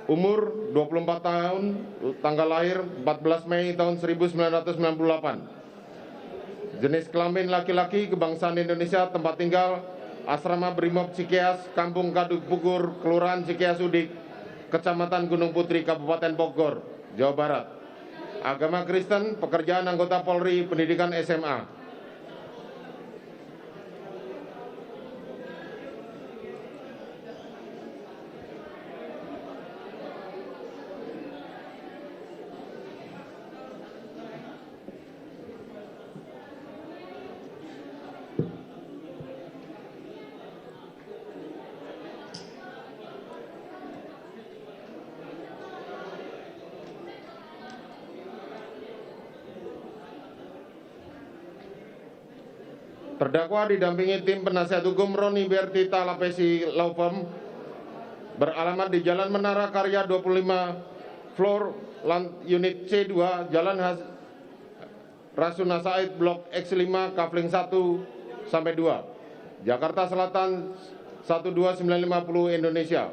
umur 24 tahun, tanggal lahir 14 Mei tahun 1998. Jenis kelamin laki-laki, kebangsaan Indonesia, tempat tinggal Asrama Brimob Cikeas, Kampung Kaduk Pugur, Kelurahan Cikeas Udik, Kecamatan Gunung Putri, Kabupaten Bogor, Jawa Barat. Agama Kristen, pekerjaan anggota Polri, pendidikan SMA. Terdakwa didampingi tim penasihat hukum Roni Bertita Lapesi Law Firm beralamat di Jalan Menara Karya 25 Floor Unit C2 Jalan Rasuna Said Blok X5 Kafling 1 sampai 2 Jakarta Selatan 12950 Indonesia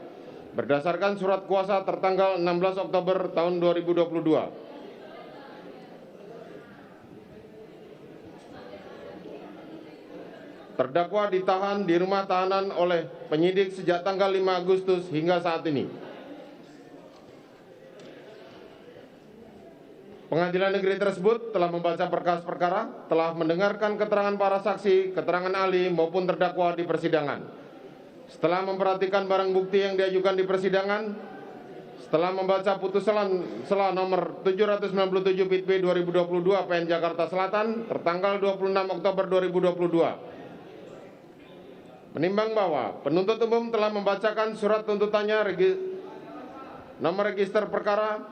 berdasarkan surat kuasa tertanggal 16 Oktober tahun 2022. Terdakwa ditahan di rumah tahanan oleh penyidik sejak tanggal 5 Agustus hingga saat ini. Pengadilan negeri tersebut telah membaca berkas perkara, telah mendengarkan keterangan para saksi, keterangan ahli maupun terdakwa di persidangan. Setelah memperhatikan barang bukti yang diajukan di persidangan, setelah membaca putusan sela nomor 797 PIT-B 2022 PN Jakarta Selatan tertanggal 26 Oktober 2022. Menimbang bahwa penuntut umum telah membacakan surat tuntutannya nomor register perkara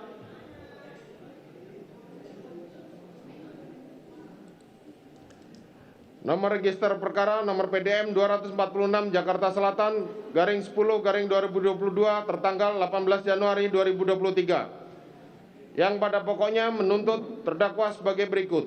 nomor PDM 246 Jakarta Selatan /10 /2022 tertanggal 18 Januari 2023 yang pada pokoknya menuntut terdakwa sebagai berikut.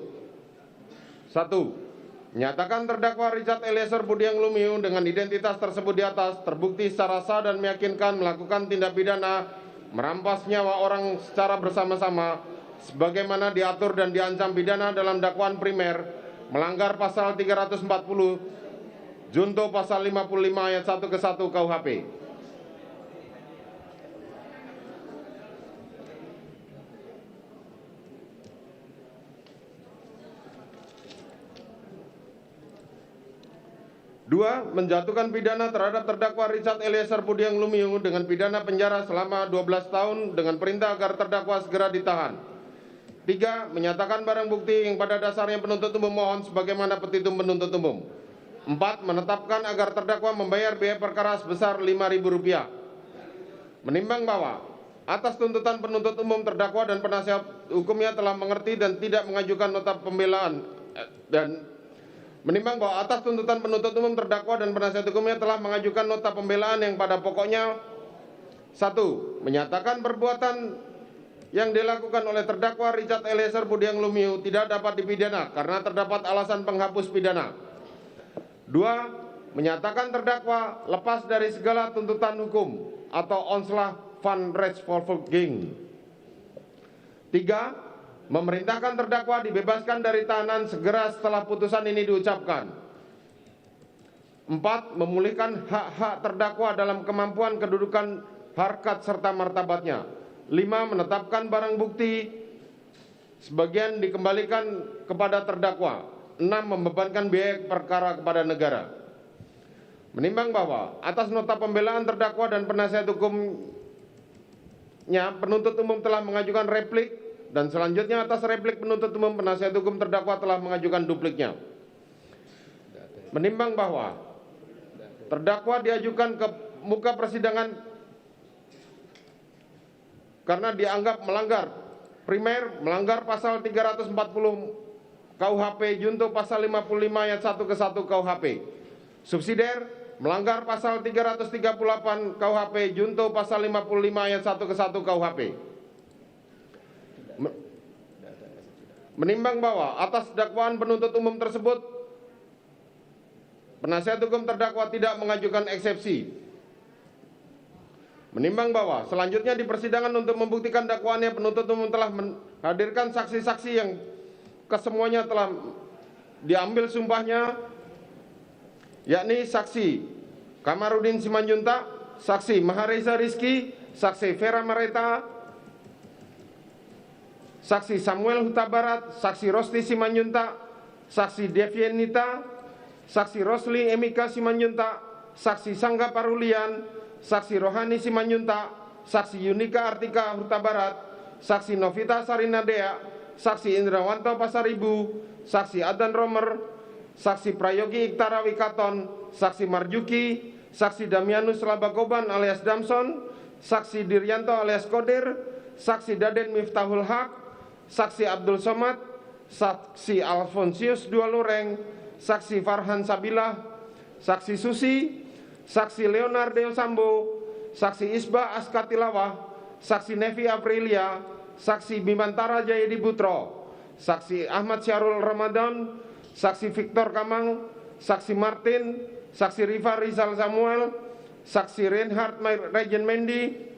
1. Menyatakan terdakwa Richard Eliezer Budiang Lumiu dengan identitas tersebut di atas terbukti secara sah dan meyakinkan melakukan tindak pidana merampas nyawa orang secara bersama-sama sebagaimana diatur dan diancam pidana dalam dakwaan primer melanggar pasal 340 junto pasal 55 ayat 1 ke 1 KUHP. 2. Menjatuhkan pidana terhadap terdakwa Richard Eliezer Budiang Lumiu dengan pidana penjara selama 12 tahun dengan perintah agar terdakwa segera ditahan. 3. Menyatakan barang bukti yang pada dasarnya penuntut umum mohon sebagaimana petitum penuntut umum. 4. Menetapkan agar terdakwa membayar biaya perkara sebesar Rp5.000. Menimbang bahwa atas tuntutan penuntut umum terdakwa dan penasihat hukumnya telah mengerti dan tidak mengajukan nota pembelaan menimbang bahwa atas tuntutan penuntut umum terdakwa dan penasihat hukumnya telah mengajukan nota pembelaan yang pada pokoknya 1. Menyatakan perbuatan yang dilakukan oleh terdakwa Richard Eliezer Budiang Lumiu tidak dapat dipidana karena terdapat alasan penghapus pidana. 2. Menyatakan terdakwa lepas dari segala tuntutan hukum atau onslah van rechtsvervolging. 3. Memerintahkan terdakwa dibebaskan dari tahanan segera setelah putusan ini diucapkan. 4. Memulihkan hak-hak terdakwa dalam kemampuan kedudukan harkat serta martabatnya. 5. Menetapkan barang bukti sebagian dikembalikan kepada terdakwa. 6. Membebankan biaya perkara kepada negara. Menimbang bahwa atas nota pembelaan terdakwa dan penasihat hukumnya penuntut umum telah mengajukan replik dan selanjutnya atas replik penuntut umum penasihat hukum terdakwa telah mengajukan dupliknya. Menimbang bahwa terdakwa diajukan ke muka persidangan karena dianggap melanggar primer, melanggar pasal 340 KUHP junto pasal 55 ayat 1 ke 1 KUHP. Subsidiar melanggar pasal 338 KUHP junto pasal 55 ayat 1 ke 1 KUHP. Menimbang bahwa atas dakwaan penuntut umum tersebut penasihat hukum terdakwa tidak mengajukan eksepsi. Menimbang bahwa selanjutnya di persidangan untuk membuktikan dakwaannya, penuntut umum telah menghadirkan saksi-saksi yang kesemuanya telah diambil sumpahnya, yakni saksi Kamarudin Simanjuntak, saksi Mahareza Rizky, saksi Vera Mareta, saksi Samuel Huta Barat, saksi Rosti Simanjuntak, saksi Devianita, saksi Rosli Emika Simanjuntak, saksi Sangga Parulian, saksi Rohani Simanjuntak, saksi Yunika Artika Huta Barat, saksi Novita Sarinadea, saksi Indrawanto Pasaribu, saksi Adan Romer, saksi Prayogi Iktara Wikaton, saksi Marjuki, saksi Damianus Labagoban alias Damson, saksi Diryanto alias Kodir, saksi Daden Miftahul Haq, saksi Abdul Somad, saksi Alfonsius Dua Lureng, saksi Farhan Sabilah, saksi Susi, saksi Leonardo Sambo, saksi Isba Askatilawah, saksi Nevi Aprilia, saksi Bimantara Jayadi Putro, saksi Ahmad Syarul Ramadan, saksi Victor Kamang, saksi Martin, saksi Rifa Rizal Samuel, saksi Reinhard Regen Mendi,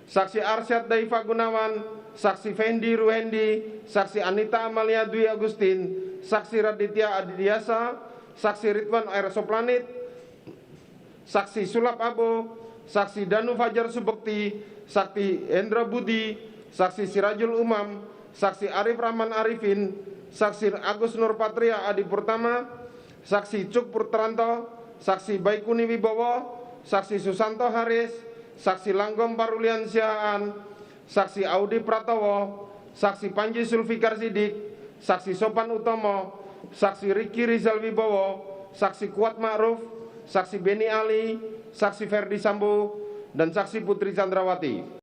saksi Arsyad Daifa Gunawan, saksi Fendi Ruhendi, saksi Anita Amalia Dwi Agustin, saksi Raditya Adidiasa, saksi Ridwan Air Soplanit, saksi Sulap Abo, saksi Danu Fajar Subekti, saksi Hendra Budi, saksi Sirajul Umam, saksi Arif Rahman Arifin, saksi Agus Nur Patria Adi Purtama, saksi Cuk Purtranto, saksi Baikuni Wibowo, saksi Susanto Haris, saksi Langgom Parulian Sihaan, saksi Audi Pratowo, saksi Panji Sulfikar Sidik, saksi Sopan Utomo, saksi Riki Rizal Wibowo, saksi Kuat Ma'ruf, saksi Beni Ali, saksi Ferdi Sambo, dan saksi Putri Chandrawati.